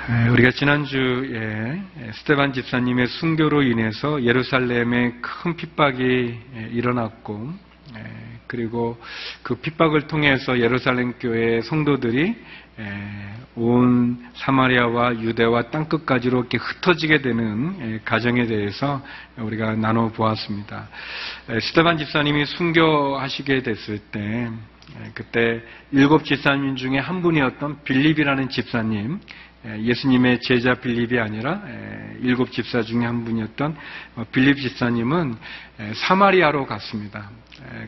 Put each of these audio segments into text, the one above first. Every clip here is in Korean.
우리가 지난주에 스데반 집사님의 순교로 인해서 예루살렘에 큰 핍박이 일어났고, 그리고 그 핍박을 통해서 예루살렘 교회의 성도들이 온 사마리아와 유대와 땅끝까지로 이렇게 흩어지게 되는 과정에 대해서 우리가 나눠보았습니다. 스데반 집사님이 순교하시게 됐을 때, 그때 7 집사님 중에 한 분이었던 빌립이라는 집사님, 예수님의 제자 빌립이 아니라 7 집사 중에 한 분이었던 빌립 집사님은 사마리아로 갔습니다.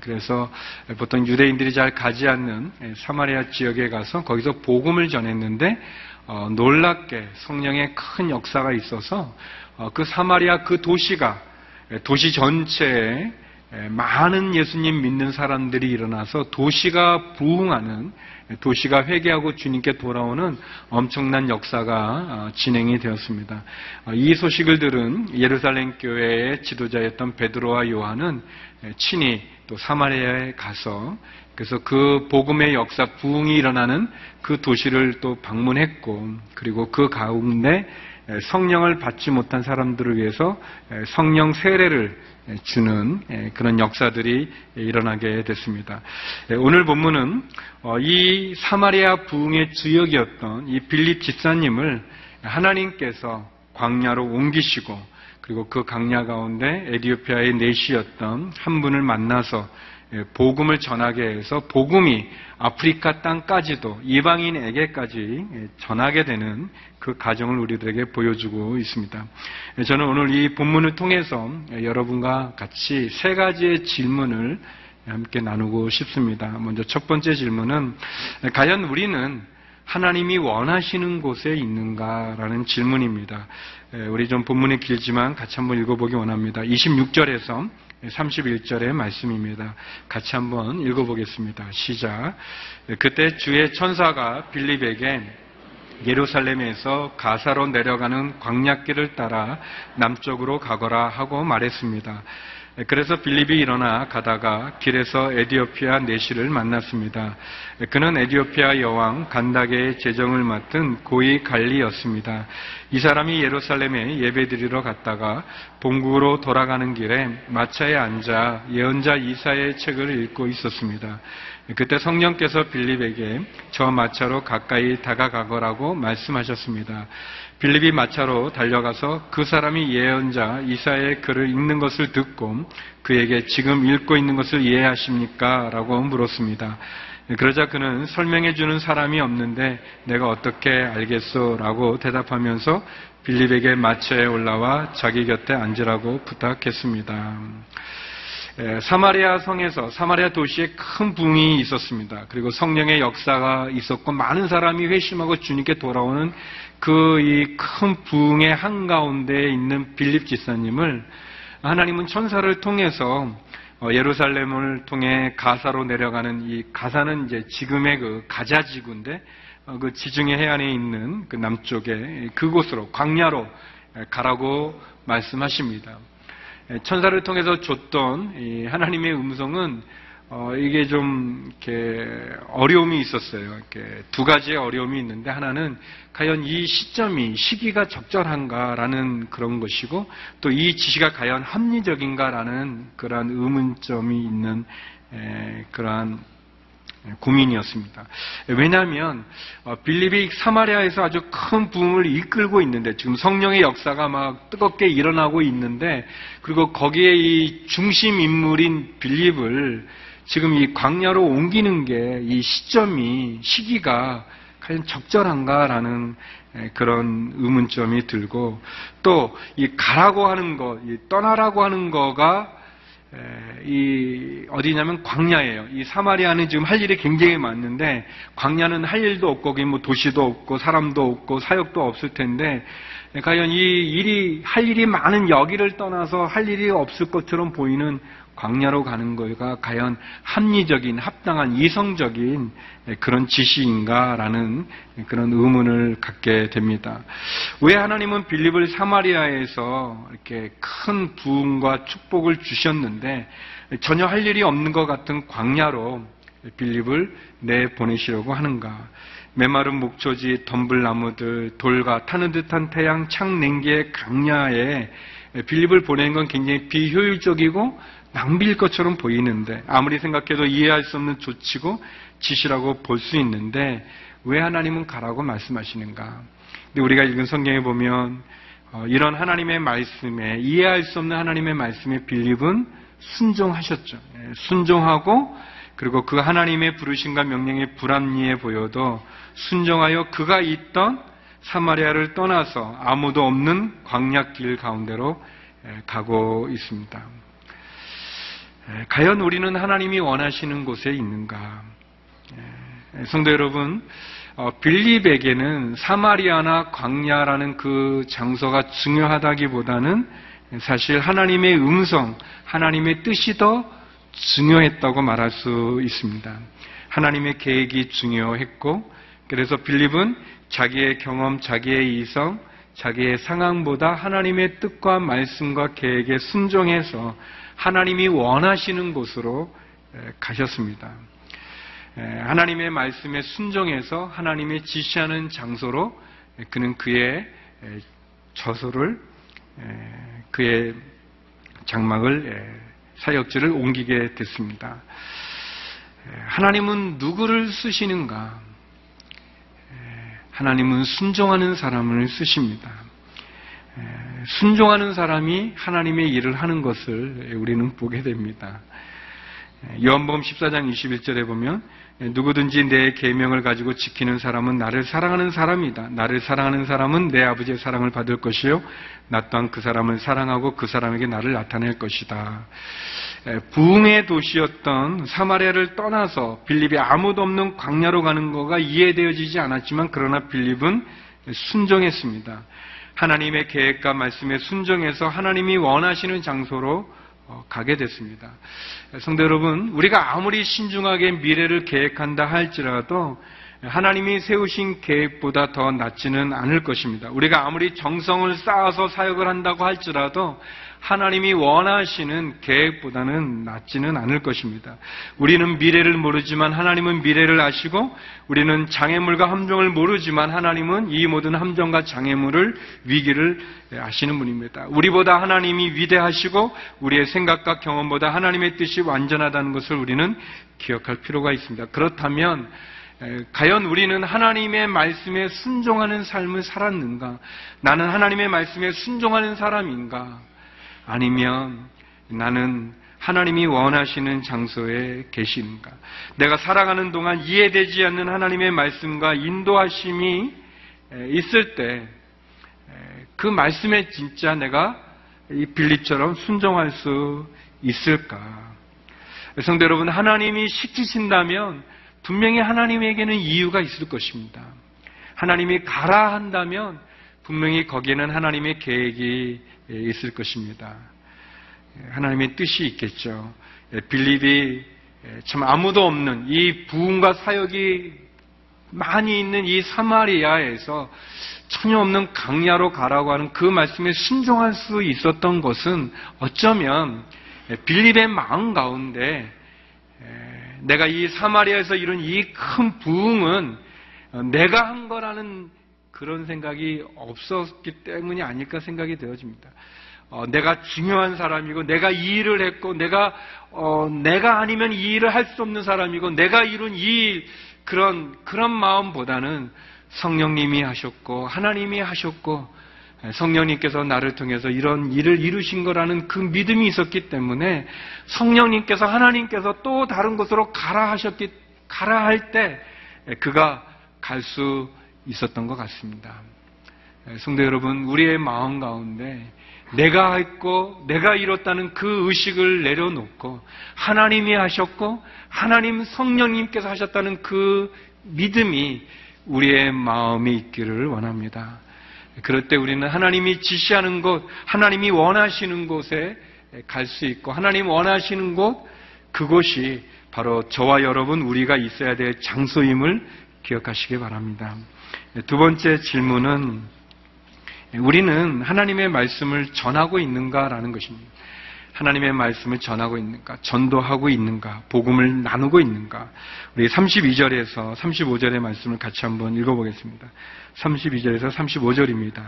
그래서 보통 유대인들이 잘 가지 않는 사마리아 지역에 가서 거기서 복음을 전했는데, 놀랍게 성령의 큰 역사가 있어서 그 사마리아 그 도시 전체에 많은 예수님 믿는 사람들이 일어나서 도시가 부흥하는, 도시가 회개하고 주님께 돌아오는 엄청난 역사가 진행이 되었습니다. 이 소식을 들은 예루살렘 교회의 지도자였던 베드로와 요한은 친히 또 사마리아에 가서, 그래서 그 복음의 역사, 부흥이 일어나는 그 도시를 또 방문했고, 그리고 그 가운데 성령을 받지 못한 사람들을 위해서 성령 세례를 주는 그런 역사들이 일어나게 됐습니다. 오늘 본문은 이 사마리아 부흥의 주역이었던 이 빌립 집사님을 하나님께서 광야로 옮기시고, 그리고 그 광야 가운데 에티오피아의 내시였던 한 분을 만나서 복음을 전하게 해서 복음이 아프리카 땅까지도 이방인에게까지 전하게 되는 그 과정을 우리들에게 보여주고 있습니다. 저는 오늘 이 본문을 통해서 여러분과 같이 3가지의 질문을 함께 나누고 싶습니다. 먼저 첫 번째 질문은, 과연 우리는 하나님이 원하시는 곳에 있는가라는 질문입니다. 우리 좀 본문이 길지만 같이 한번 읽어보기 원합니다. 26절에서 31절의 말씀입니다. 같이 한번 읽어보겠습니다. 시작. 그때 주의 천사가 빌립에게 예루살렘에서 가사로 내려가는 광야길을 따라 남쪽으로 가거라 하고 말했습니다. 그래서 빌립이 일어나 가다가 길에서 에티오피아 내시를 만났습니다. 그는 에티오피아 여왕 간다게의 재정을 맡은 고위 관리였습니다. 이 사람이 예루살렘에 예배드리러 갔다가 본국으로 돌아가는 길에 마차에 앉아 예언자 이사야의 책을 읽고 있었습니다. 그때 성령께서 빌립에게 저 마차로 가까이 다가가거라고 말씀하셨습니다. 빌립이 마차로 달려가서 그 사람이 예언자 이사야의 글을 읽는 것을 듣고 그에게 지금 읽고 있는 것을 이해하십니까? 라고 물었습니다. 그러자 그는 설명해 주는 사람이 없는데 내가 어떻게 알겠소? 라고 대답하면서 빌립에게 마차에 올라와 자기 곁에 앉으라고 부탁했습니다. 사마리아 성에서, 사마리아 도시에 큰 부흥이 있었습니다. 그리고 성령의 역사가 있었고 많은 사람이 회심하고 주님께 돌아오는 그 이 큰 부흥의 한가운데에 있는 빌립 집사님을 하나님은 천사를 통해서 예루살렘을 통해 가사로 내려가는, 이 가사는 이제 지금의 그 가자 지구인데 그 지중해 해안에 있는 그 남쪽에 그곳으로, 광야로 가라고 말씀하십니다. 천사를 통해서 줬던 이 하나님의 음성은 이게 좀 이렇게 어려움이 있었어요. 이렇게 2가지의 어려움이 있는데, 하나는 과연 이 시기가 적절한가라는 그런 것이고, 또 이 지시가 과연 합리적인가라는 그러한 의문점이 있는 그러한 고민이었습니다. 왜냐하면 빌립이 사마리아에서 아주 큰 부흥을 이끌고 있는데, 지금 성령의 역사가 막 뜨겁게 일어나고 있는데, 그리고 거기에 이 중심 인물인 빌립을 지금 이 광야로 옮기는 게, 이 시기가 과연 적절한가라는 그런 의문점이 들고, 또 이 가라고 하는 것, 이 떠나라고 하는 거가 어디냐면 광야예요. 이 사마리아는 지금 할 일이 굉장히 많은데, 광야는 할 일도 없고, 거기 뭐 도시도 없고, 사람도 없고, 사역도 없을 텐데, 과연 할 일이 많은 여기를 떠나서 할 일이 없을 것처럼 보이는 광야로 가는 거가 과연 합리적인, 합당한, 이성적인 그런 지시인가라는 그런 의문을 갖게 됩니다. 왜 하나님은 빌립을 사마리아에서 이렇게 큰 부흥과 축복을 주셨는데 전혀 할 일이 없는 것 같은 광야로 빌립을 내보내시려고 하는가? 메마른 목초지, 덤불나무들, 돌과 타는 듯한 태양, 창냉기의 강야에 빌립을 보내는 건 굉장히 비효율적이고 낭비일 것처럼 보이는데, 아무리 생각해도 이해할 수 없는 조치고 지시라고 볼 수 있는데 왜 하나님은 가라고 말씀하시는가? 근데 우리가 읽은 성경에 보면 이런 하나님의 말씀에, 이해할 수 없는 하나님의 말씀에 빌립은 순종하셨죠. 순종하고, 그리고 그 하나님의 부르심과 명령에 불합리해 보여도 순종하여 그가 있던 사마리아를 떠나서 아무도 없는 광야길 가운데로 가고 있습니다. 과연 우리는 하나님이 원하시는 곳에 있는가? 성도 여러분, 빌립에게는 사마리아나 광야라는 그 장소가 중요하다기보다는 사실 하나님의 음성, 하나님의 뜻이 더 중요했다고 말할 수 있습니다. 하나님의 계획이 중요했고, 그래서 빌립은 자기의 경험, 자기의 이성, 자기의 상황보다 하나님의 뜻과 말씀과 계획에 순종해서 하나님이 원하시는 곳으로 가셨습니다. 하나님의 말씀에 순종해서 하나님의 지시하는 장소로 그는 그의 저소를, 그의 장막을, 사역지를 옮기게 됐습니다. 하나님은 누구를 쓰시는가? 하나님은 순종하는 사람을 쓰십니다. 순종하는 사람이 하나님의 일을 하는 것을 우리는 보게 됩니다. 요한복음 14장 21절에 보면 누구든지 내 계명을 가지고 지키는 사람은 나를 사랑하는 사람이다. 나를 사랑하는 사람은 내 아버지의 사랑을 받을 것이요 나 또한 그 사람을 사랑하고 그 사람에게 나를 나타낼 것이다. 부흥의 도시였던 사마리아를 떠나서 빌립이 아무도 없는 광야로 가는 거가 이해되어지지 않았지만, 그러나 빌립은 순종했습니다. 하나님의 계획과 말씀에 순종해서 하나님이 원하시는 장소로 가게 됐습니다. 성도 여러분, 우리가 아무리 신중하게 미래를 계획한다 할지라도 하나님이 세우신 계획보다 더 낫지는 않을 것입니다. 우리가 아무리 정성을 쌓아서 사역을 한다고 할지라도 하나님이 원하시는 계획보다는 낫지는 않을 것입니다. 우리는 미래를 모르지만 하나님은 미래를 아시고, 우리는 장애물과 함정을 모르지만 하나님은 이 모든 함정과 장애물을, 위기를 아시는 분입니다. 우리보다 하나님이 위대하시고 우리의 생각과 경험보다 하나님의 뜻이 완전하다는 것을 우리는 기억할 필요가 있습니다. 그렇다면 과연 우리는 하나님의 말씀에 순종하는 삶을 살았는가? 나는 하나님의 말씀에 순종하는 사람인가? 아니면 나는 하나님이 원하시는 장소에 계시는가? 내가 살아가는 동안 이해되지 않는 하나님의 말씀과 인도하심이 있을 때 그 말씀에 진짜 내가 이 빌립처럼 순종할 수 있을까? 성도 여러분, 하나님이 시키신다면 분명히 하나님에게는 이유가 있을 것입니다. 하나님이 가라 한다면 분명히 거기에는 하나님의 계획이 있을 것입니다. 하나님의 뜻이 있겠죠. 빌립이 참 아무도 없는 이 부흥과 사역이 많이 있는 이 사마리아에서 전혀 없는 강야로 가라고 하는 그 말씀에 순종할 수 있었던 것은 어쩌면 빌립의 마음 가운데 내가 이 사마리아에서 이룬 이 큰 부흥은 내가 한 거라는 그런 생각이 없었기 때문이 아닐까 생각이 되어집니다. 내가 중요한 사람이고, 내가 이 일을 했고, 내가 아니면 이 일을 할 수 없는 사람이고, 내가 이룬 이 일, 그런 마음보다는 성령님이 하셨고, 하나님이 하셨고, 성령님께서 나를 통해서 이런 일을 이루신 거라는 그 믿음이 있었기 때문에 성령님께서, 하나님께서 또 다른 곳으로 가라 할 때 그가 갈 수 있었던 것 같습니다. 성도 여러분, 우리의 마음 가운데 내가 했고 내가 이뤘다는 그 의식을 내려놓고 하나님이 하셨고 하나님 성령님께서 하셨다는 그 믿음이 우리의 마음에 있기를 원합니다. 그럴 때 우리는 하나님이 지시하는 곳, 하나님이 원하시는 곳에 갈 수 있고, 하나님 원하시는 곳, 그곳이 바로 저와 여러분, 우리가 있어야 될 장소임을 기억하시기 바랍니다. 두 번째 질문은 우리는 하나님의 말씀을 전하고 있는가라는 것입니다. 하나님의 말씀을 전하고 있는가, 전도하고 있는가, 복음을 나누고 있는가. 우리 32절에서 35절의 말씀을 같이 한번 읽어보겠습니다. 32절에서 35절입니다.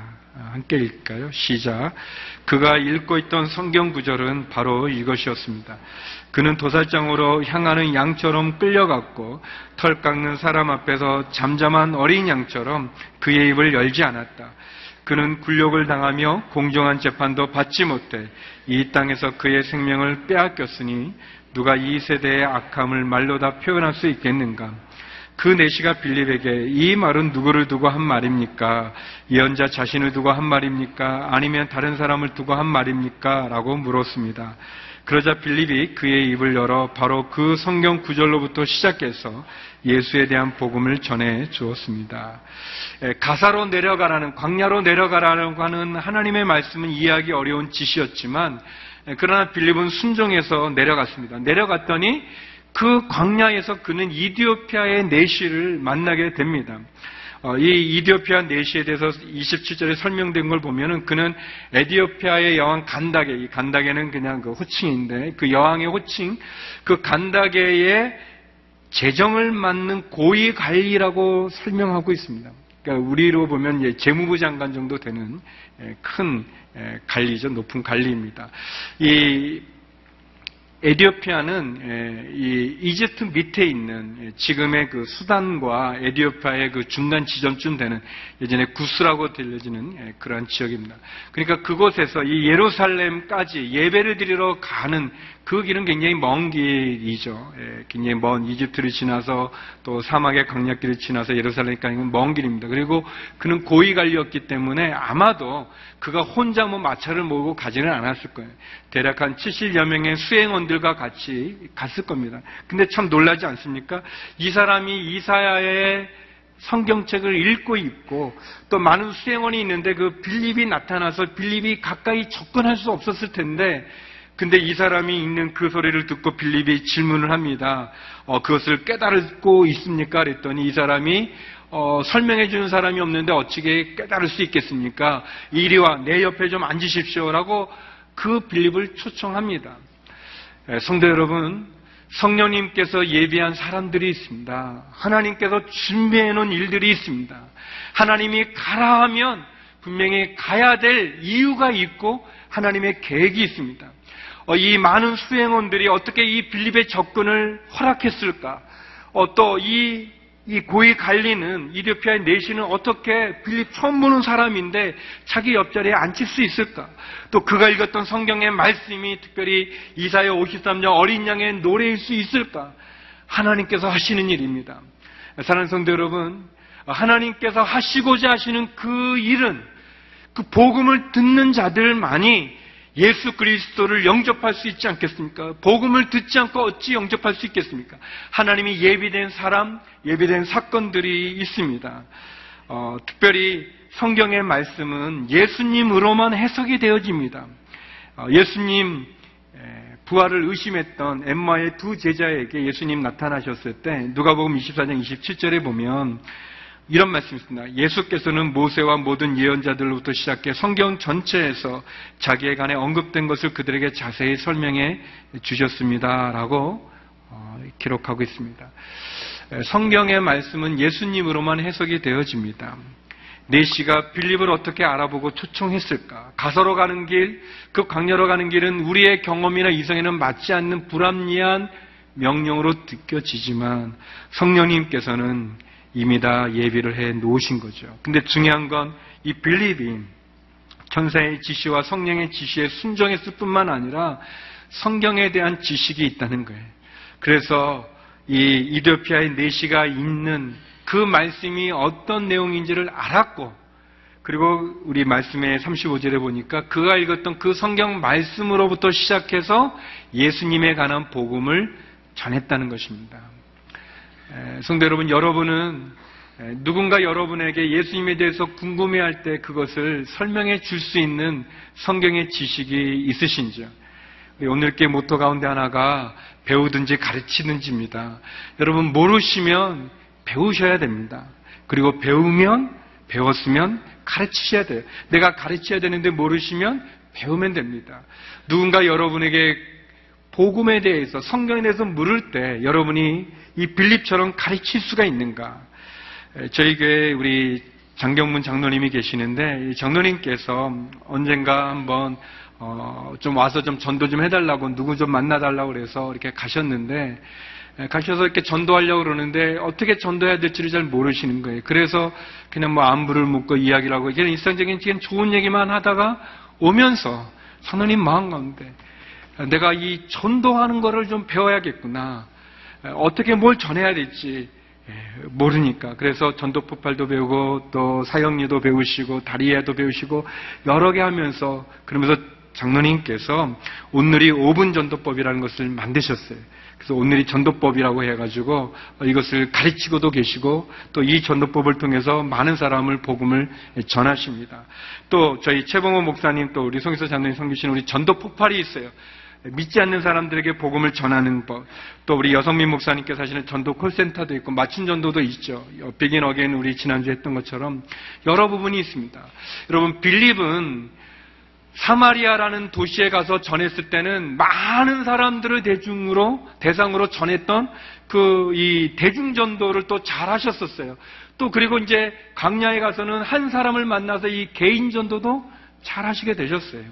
함께 읽을까요? 시작. 그가 읽고 있던 성경 구절은 바로 이것이었습니다. 그는 도살장으로 향하는 양처럼 끌려갔고 털 깎는 사람 앞에서 잠잠한 어린 양처럼 그의 입을 열지 않았다. 그는 굴욕을 당하며 공정한 재판도 받지 못해 이 땅에서 그의 생명을 빼앗겼으니 누가 이 세대의 악함을 말로 다 표현할 수 있겠는가? 그 내시가 빌립에게 이 말은 누구를 두고 한 말입니까? 예언자 자신을 두고 한 말입니까? 아니면 다른 사람을 두고 한 말입니까? 라고 물었습니다. 그러자 빌립이 그의 입을 열어 바로 그 성경 구절로부터 시작해서 예수에 대한 복음을 전해 주었습니다. 가사로 내려가라는, 광야로 내려가라고 하는 하나님의 말씀은 이해하기 어려운 지시였지만 그러나 빌립은 순종해서 내려갔습니다. 내려갔더니 그 광야에서 그는 이디오피아의 내시를 만나게 됩니다. 이 이디오피아 내시에 대해서 27절에 설명된 걸 보면은 그는 에디오피아의 여왕 간다게, 이 간다게는 그냥 그 호칭인데 그 여왕의 호칭, 그 간다게의 재정을 맡는 고위 관리라고 설명하고 있습니다. 그러니까 우리로 보면 재무부 장관 정도 되는 큰 관리죠, 높은 관리입니다. 이 에디오피아는 이 이집트 밑에 있는 지금의 그 수단과 에디오피아의 그 중간 지점쯤 되는 예전에 구스라고 들려지는 그러한 지역입니다. 그러니까 그곳에서 이 예루살렘까지 예배를 드리러 가는 그 길은 굉장히 먼 길이죠. 굉장히 먼 이집트를 지나서 또 사막의 광야길을 지나서 예루살렘까지 먼 길입니다. 그리고 그는 고위 관리였기 때문에 아마도 그가 혼자 마차를 몰고 가지는 않았을 거예요. 대략 한 70여 명의 수행원들과 같이 갔을 겁니다. 근데 참 놀라지 않습니까? 이 사람이 이사야의 성경책을 읽고 있고 또 많은 수행원이 있는데 그 빌립이 나타나서 빌립이 가까이 접근할 수 없었을 텐데 근데 이 사람이 읽는 그 소리를 듣고 빌립이 질문을 합니다. 그것을 깨달고 있습니까? 그랬더니 이 사람이 설명해 주는 사람이 없는데 어찌게 깨달을 수 있겠습니까? 이리와 내 옆에 좀 앉으십시오라고 그 빌립을 초청합니다. 성도 여러분, 성령님께서 예비한 사람들이 있습니다. 하나님께서 준비해 놓은 일들이 있습니다. 하나님이 가라 하면 분명히 가야 될 이유가 있고 하나님의 계획이 있습니다. 이 많은 수행원들이 어떻게 이 빌립의 접근을 허락했을까? 또 이 고위 관리는 이디오피아의 내시는 어떻게 빌립 처음 보는 사람인데 자기 옆자리에 앉힐 수 있을까? 또 그가 읽었던 성경의 말씀이 특별히 이사야 53장 어린 양의 노래일 수 있을까? 하나님께서 하시는 일입니다. 사랑하는 성도 여러분, 하나님께서 하시고자 하시는 그 일은 그 복음을 듣는 자들만이 예수 그리스도를 영접할 수 있지 않겠습니까? 복음을 듣지 않고 어찌 영접할 수 있겠습니까? 하나님이 예비된 사람, 예비된 사건들이 있습니다. 특별히 성경의 말씀은 예수님으로만 해석이 되어집니다. 예수님 부활을 의심했던 엠마의 두 제자에게 예수님 나타나셨을 때 누가복음 24장 27절에 보면 이런 말씀이 있습니다. 예수께서는 모세와 모든 예언자들로부터 시작해 성경 전체에서 자기에 관해 언급된 것을 그들에게 자세히 설명해 주셨습니다. 라고 기록하고 있습니다. 성경의 말씀은 예수님으로만 해석이 되어집니다. 내시가 빌립을 어떻게 알아보고 초청했을까? 가서로 가는 길, 그 광야로 가는 길은 우리의 경험이나 이성에는 맞지 않는 불합리한 명령으로 느껴지지만 성령님께서는 이미 다 예비를 해 놓으신 거죠. 근데 중요한 건 이 빌립이 천사의 지시와 성령의 지시에 순종했을 뿐만 아니라 성경에 대한 지식이 있다는 거예요. 그래서 이 이디오피아의 내시가 있는 그 말씀이 어떤 내용인지를 알았고, 그리고 우리 말씀의 35절에 보니까 그가 읽었던 그 성경 말씀으로부터 시작해서 예수님에 관한 복음을 전했다는 것입니다. 성도 여러분, 여러분은 누군가 여러분에게 예수님에 대해서 궁금해할 때 그것을 설명해 줄 수 있는 성경의 지식이 있으신지요? 오늘 께 모토 가운데 하나가 배우든지 가르치든지입니다. 여러분, 모르시면 배우셔야 됩니다. 그리고 배웠으면 가르치셔야 돼요. 내가 가르쳐야 되는데 모르시면 배우면 됩니다. 누군가 여러분에게 복음에 대해서, 성경에 대해서 물을 때 여러분이 이 빌립처럼 가르칠 수가 있는가? 저희 교회에 우리 장경문 장로님이 계시는데, 이 장로님께서 언젠가 한번 좀 와서 좀 전도 좀 해달라고, 누구 좀 만나달라고 그래서 이렇게 가셨는데, 가셔서 이렇게 전도하려고 그러는데 어떻게 전도해야 될지를 잘 모르시는 거예요. 그래서 그냥 뭐 안부를 묻고 이야기를 하고, 이런 일상적인 좋은 얘기만 하다가 오면서 장로님 마음 가운데 내가 이 전도하는 거를 좀 배워야겠구나. 어떻게 뭘 전해야 될지 모르니까. 그래서 전도 폭발도 배우고 또 사형리도 배우시고 다리야도 배우시고 여러 개 하면서, 그러면서 장로님께서 온누리 5분 전도법이라는 것을 만드셨어요. 그래서 온누리 전도법이라고 해가지고 이것을 가르치고도 계시고 또 이 전도법을 통해서 많은 사람을 복음을 전하십니다. 또 저희 최봉호 목사님, 또 우리 송희서 장로님 섬기시는 우리 전도 폭발이 있어요. 믿지 않는 사람들에게 복음을 전하는 법. 또 우리 여성민 목사님께서 하시는 전도 콜센터도 있고 맞춤 전도도 있죠. 비긴 어게인 우리 지난주에 했던 것처럼 여러 부분이 있습니다. 여러분, 빌립은 사마리아라는 도시에 가서 전했을 때는 많은 사람들을 대상으로 전했던 이 대중전도를 또 잘 하셨었어요. 또 그리고 이제 광야에 가서는 한 사람을 만나서 이 개인전도도 잘 하시게 되셨어요.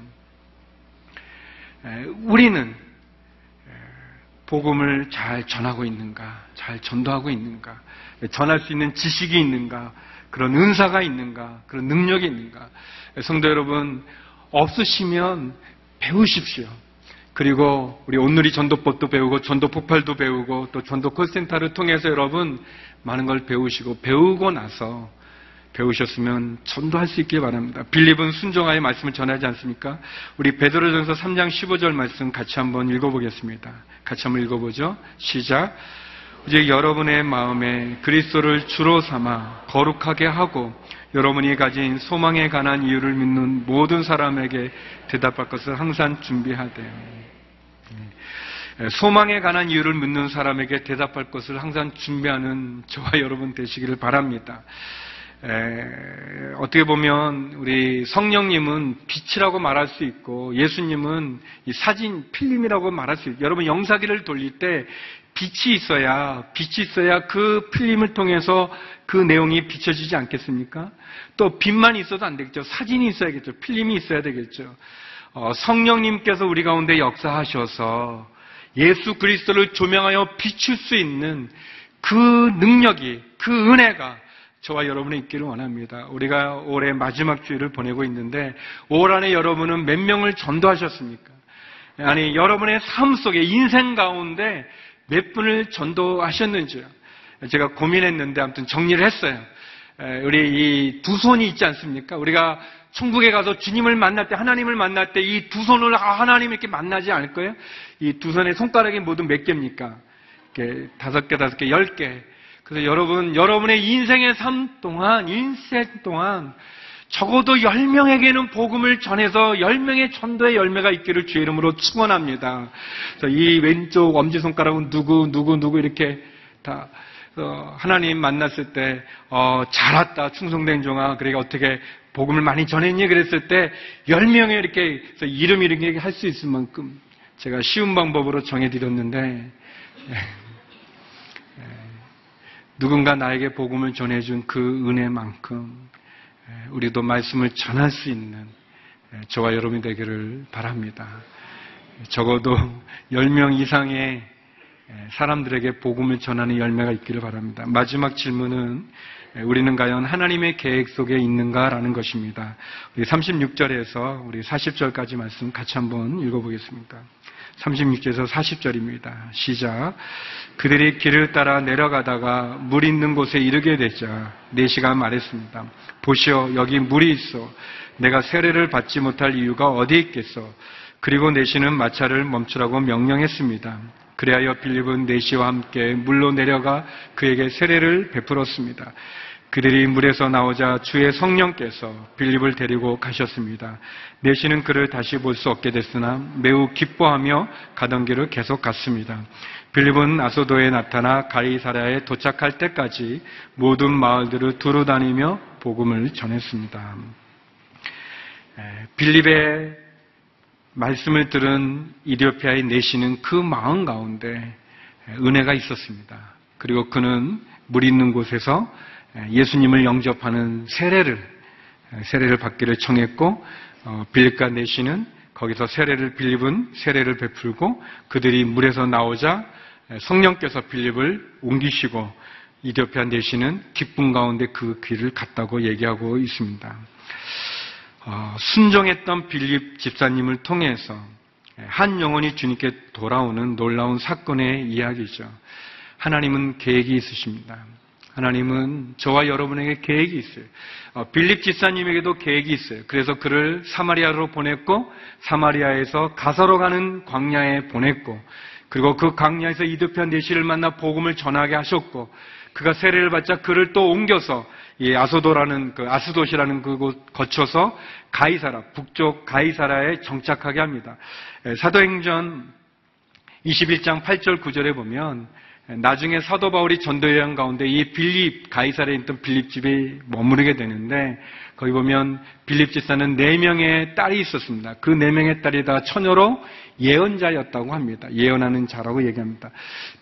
우리는 복음을 잘 전하고 있는가? 잘 전도하고 있는가? 전할 수 있는 지식이 있는가? 그런 은사가 있는가? 그런 능력이 있는가? 성도 여러분, 없으시면 배우십시오. 그리고 우리 온누리 전도법도 배우고 전도 폭발도 배우고 또 전도 콜센터를 통해서 여러분 많은 걸 배우시고, 배우고 나서 배우셨으면 전도할 수 있길 바랍니다. 빌립은 순종하여 말씀을 전하지 않습니까? 우리 베드로전서 3장 15절 말씀 같이 한번 읽어보겠습니다. 같이 한번 읽어보죠. 시작. 이제 여러분의 마음에 그리스도를 주로 삼아 거룩하게 하고 여러분이 가진 소망에 관한 이유를 묻는 모든 사람에게 대답할 것을 항상 준비하되. 소망에 관한 이유를 묻는 사람에게 대답할 것을 항상 준비하는 저와 여러분 되시기를 바랍니다. 어떻게 보면 우리 성령님은 빛이라고 말할 수 있고 예수님은 이 사진, 필름이라고 말할 수 있고, 여러분 영사기를 돌릴 때 빛이 있어야 그 필름을 통해서 그 내용이 비춰지지 않겠습니까? 또 빛만 있어도 안 되겠죠. 사진이 있어야겠죠. 필름이 있어야 되겠죠. 성령님께서 우리 가운데 역사하셔서 예수 그리스도를 조명하여 비출 수 있는 그 능력이, 그 은혜가 저와 여러분이 있기를 원합니다. 우리가 올해 마지막 주일을 보내고 있는데 올 한해 여러분은 몇 명을 전도하셨습니까? 아니, 여러분의 삶 속에, 인생 가운데 몇 분을 전도하셨는지요? 제가 고민했는데 아무튼 정리를 했어요. 우리 이 두 손이 있지 않습니까? 우리가 천국에 가서 주님을 만날 때, 하나님을 만날 때 이 두 손을 하나님 이렇게 만나지 않을 거예요? 이 두 손의 손가락이 모두 몇 개입니까? 이렇게 5개, 5개, 10개. 그래서 여러분의 인생의 삶 동안, 인생 동안 적어도 10명에게는 복음을 전해서 10명의 전도의 열매가 있기를 주의 이름으로 축원합니다. 그래서 이 왼쪽 엄지손가락은 누구 이렇게 다 하나님 만났을 때 잘 왔다 충성된 종아, 그러니까 어떻게 복음을 많이 전했니? 그랬을 때 10명에 이렇게 이름 이렇게 할 수 있을 만큼 제가 쉬운 방법으로 정해드렸는데, 누군가 나에게 복음을 전해준 그 은혜만큼 우리도 말씀을 전할 수 있는 저와 여러분이 되기를 바랍니다. 적어도 10명 이상의 사람들에게 복음을 전하는 열매가 있기를 바랍니다. 마지막 질문은 우리는 과연 하나님의 계획 속에 있는가라는 것입니다. 우리 36절에서 우리 40절까지 말씀 같이 한번 읽어보겠습니다. 36절에서 40절입니다. 시작. 그들이 길을 따라 내려가다가 물 있는 곳에 이르게 되자 내시가 말했습니다. 보시오, 여기 물이 있어. 내가 세례를 받지 못할 이유가 어디 있겠어. 그리고 내시는 마차를 멈추라고 명령했습니다. 그리하여 빌립은 내시와 함께 물로 내려가 그에게 세례를 베풀었습니다. 그들이 물에서 나오자 주의 성령께서 빌립을 데리고 가셨습니다. 내시는 그를 다시 볼 수 없게 됐으나 매우 기뻐하며 가던 길을 계속 갔습니다. 빌립은 아소도에 나타나 가이사랴에 도착할 때까지 모든 마을들을 두루 다니며 복음을 전했습니다. 빌립의 말씀을 들은 이디오피아의 내시는 그 마음 가운데 은혜가 있었습니다. 그리고 그는 물 있는 곳에서 예수님을 영접하는 세례를 받기를 청했고, 빌립과 내시는 거기서 빌립은 세례를 베풀고, 그들이 물에서 나오자 성령께서 빌립을 옮기시고, 이디오피아 내시는 기쁨 가운데 그 길을 갔다고 얘기하고 있습니다. 순종했던 빌립 집사님을 통해서 한 영혼이 주님께 돌아오는 놀라운 사건의 이야기죠. 하나님은 계획이 있으십니다. 하나님은 저와 여러분에게 계획이 있어요. 빌립 집사님에게도 계획이 있어요. 그래서 그를 사마리아로 보냈고, 사마리아에서 가사로 가는 광야에 보냈고, 그리고 그 광야에서 이디오피아 내시를 만나 복음을 전하게 하셨고, 그가 세례를 받자 그를 또 옮겨서 아스돗이라는 그곳 거쳐서 북쪽 가이사라에 정착하게 합니다. 사도행전 21장 8절 9절에 보면 나중에 사도 바울이 전도 여행 가운데 이 가이사라에 있던 빌립 집에 머무르게 되는데, 거기 보면 빌립 집사는 4명의 딸이 있었습니다. 그 4명의 딸이 다 처녀로 예언자였다고 합니다. 예언하는 자라고 얘기합니다.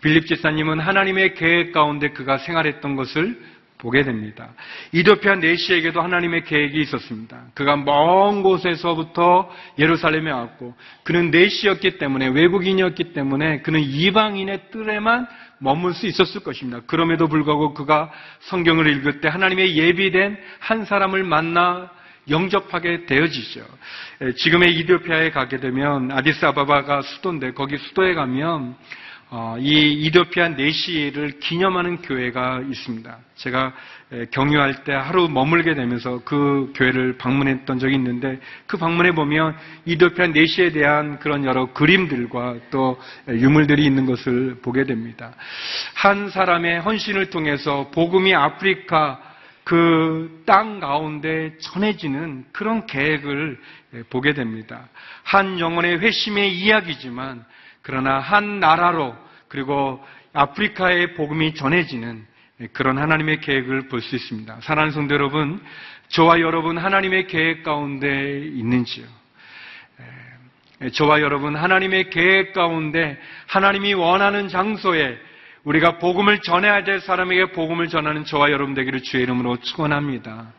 빌립 집사님은 하나님의 계획 가운데 그가 생활했던 것을 보게 됩니다. 이디오피아 내시에게도 하나님의 계획이 있었습니다. 그가 먼 곳에서부터 예루살렘에 왔고, 그는 내시였기 때문에, 외국인이었기 때문에 그는 이방인의 뜰에만 머물 수 있었을 것입니다. 그럼에도 불구하고 그가 성경을 읽을 때 하나님의 예비된 한 사람을 만나 영접하게 되어지죠. 지금의 이디오피아에 가게 되면 아디스아바바가 수도인데, 거기 수도에 가면 이 이디오피아 내시를 기념하는 교회가 있습니다. 제가 경유할 때 하루 머물게 되면서 그 교회를 방문했던 적이 있는데, 그 방문해 보면 이디오피아 내시에 대한 그런 여러 그림들과 또 유물들이 있는 것을 보게 됩니다. 한 사람의 헌신을 통해서 복음이 아프리카 그 땅 가운데 전해지는 그런 계획을 보게 됩니다. 한 영혼의 회심의 이야기지만, 그러나 한 나라로, 그리고 아프리카의 복음이 전해지는 그런 하나님의 계획을 볼 수 있습니다. 사랑하는 성도 여러분, 저와 여러분 하나님의 계획 가운데 있는지요? 저와 여러분 하나님의 계획 가운데, 하나님이 원하는 장소에 우리가 복음을 전해야 될 사람에게 복음을 전하는 저와 여러분 되기를 주의 이름으로 축원합니다.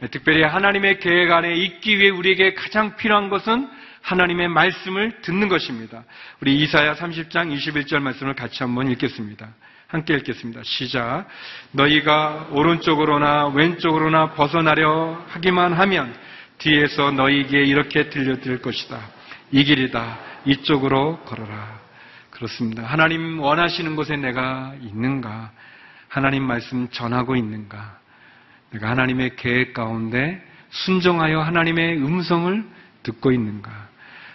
특별히 하나님의 계획 안에 있기 위해 우리에게 가장 필요한 것은 하나님의 말씀을 듣는 것입니다. 우리 이사야 30장 21절 말씀을 같이 한번 읽겠습니다. 함께 읽겠습니다. 시작. 너희가 오른쪽으로나 왼쪽으로나 벗어나려 하기만 하면 뒤에서 너희에게 이렇게 들려드릴 것이다. 이 길이다. 이쪽으로 걸어라. 그렇습니다. 하나님 원하시는 곳에 내가 있는가? 하나님 말씀 전하고 있는가? 내가 하나님의 계획 가운데 순종하여 하나님의 음성을 듣고 있는가?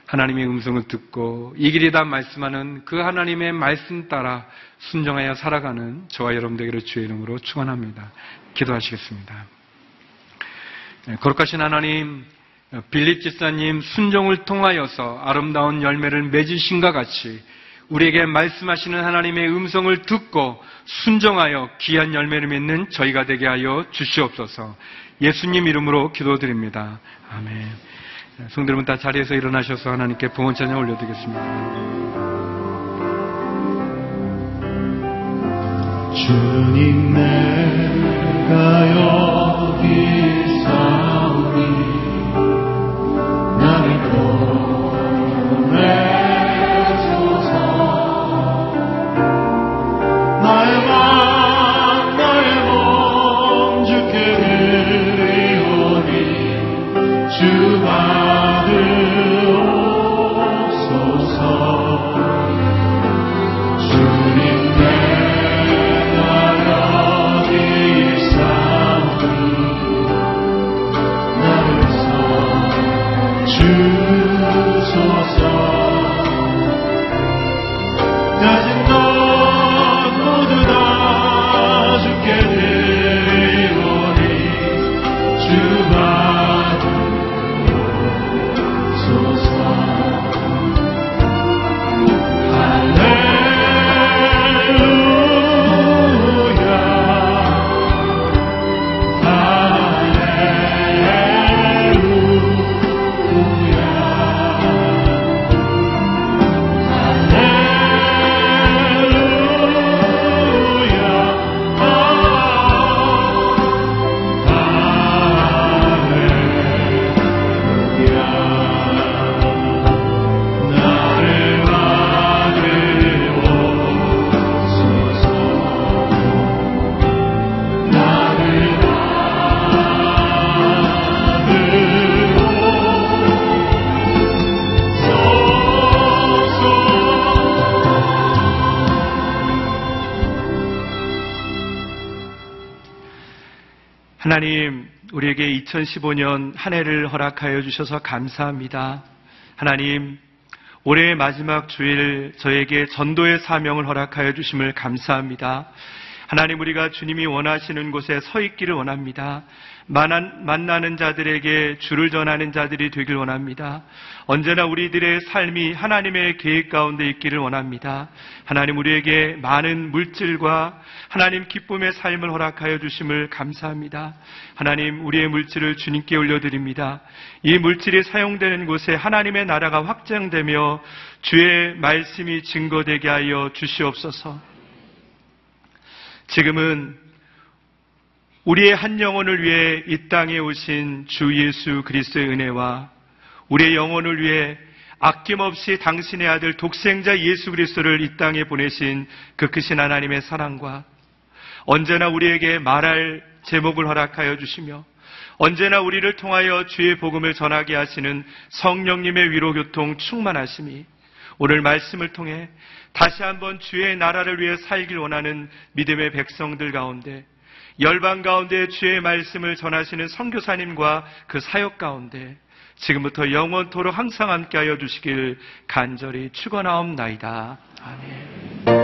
하나님의 음성을 듣고 이 길이다 말씀하는 그 하나님의 말씀 따라 순종하여 살아가는 저와 여러분 되기를 주의 이름으로 축원합니다. 기도하시겠습니다. 거룩하신 하나님, 빌립 집사님 순종을 통하여서 아름다운 열매를 맺으신과 같이 우리에게 말씀하시는 하나님의 음성을 듣고 순종하여 귀한 열매를 맺는 저희가 되게 하여 주시옵소서. 예수님 이름으로 기도드립니다. 아멘. 성도 여러분 다 자리에서 일어나셔서 하나님께 봉헌 찬양 올려드리겠습니다. 주님 내가 여기 있사오니 나를 도내소서. 나의 맘 나의 몸 주께 드리오니 주 받으옵소서. 주님 내가 여기 있사오니 나를 써주소서. 가진 것 모두 다 주께 드리오니 주 받으소서. 할렐루야 할렐루야 하나님, 우리에게 2015년 한 해를 허락하여 주셔서 감사합니다. 하나님, 올해의 마지막 주일 저에게 전도의 사명을 허락하여 주심을 감사합니다. 하나님, 우리가 주님이 원하시는 곳에 서 있기를 원합니다. 만나는 자들에게 주를 전하는 자들이 되길 원합니다. 언제나 우리들의 삶이 하나님의 계획 가운데 있기를 원합니다. 하나님, 우리에게 많은 물질과 하나님 기쁨의 삶을 허락하여 주심을 감사합니다. 하나님, 우리의 물질을 주님께 올려드립니다. 이 물질이 사용되는 곳에 하나님의 나라가 확장되며 주의 말씀이 증거되게 하여 주시옵소서. 지금은 우리의 한 영혼을 위해 이 땅에 오신 주 예수 그리스도의 은혜와 우리의 영혼을 위해 아낌없이 당신의 아들 독생자 예수 그리스도를 이 땅에 보내신 그 크신 하나님의 사랑과 언제나 우리에게 말할 제목을 허락하여 주시며 언제나 우리를 통하여 주의 복음을 전하게 하시는 성령님의 위로교통 충만하심이 오늘 말씀을 통해 다시 한번 주의 나라를 위해 살길 원하는 믿음의 백성들 가운데, 열방 가운데 주의 말씀을 전하시는 선교사님과 그 사역 가운데 지금부터 영원토록 항상 함께하여 주시길 간절히 축원하옵나이다. 아멘.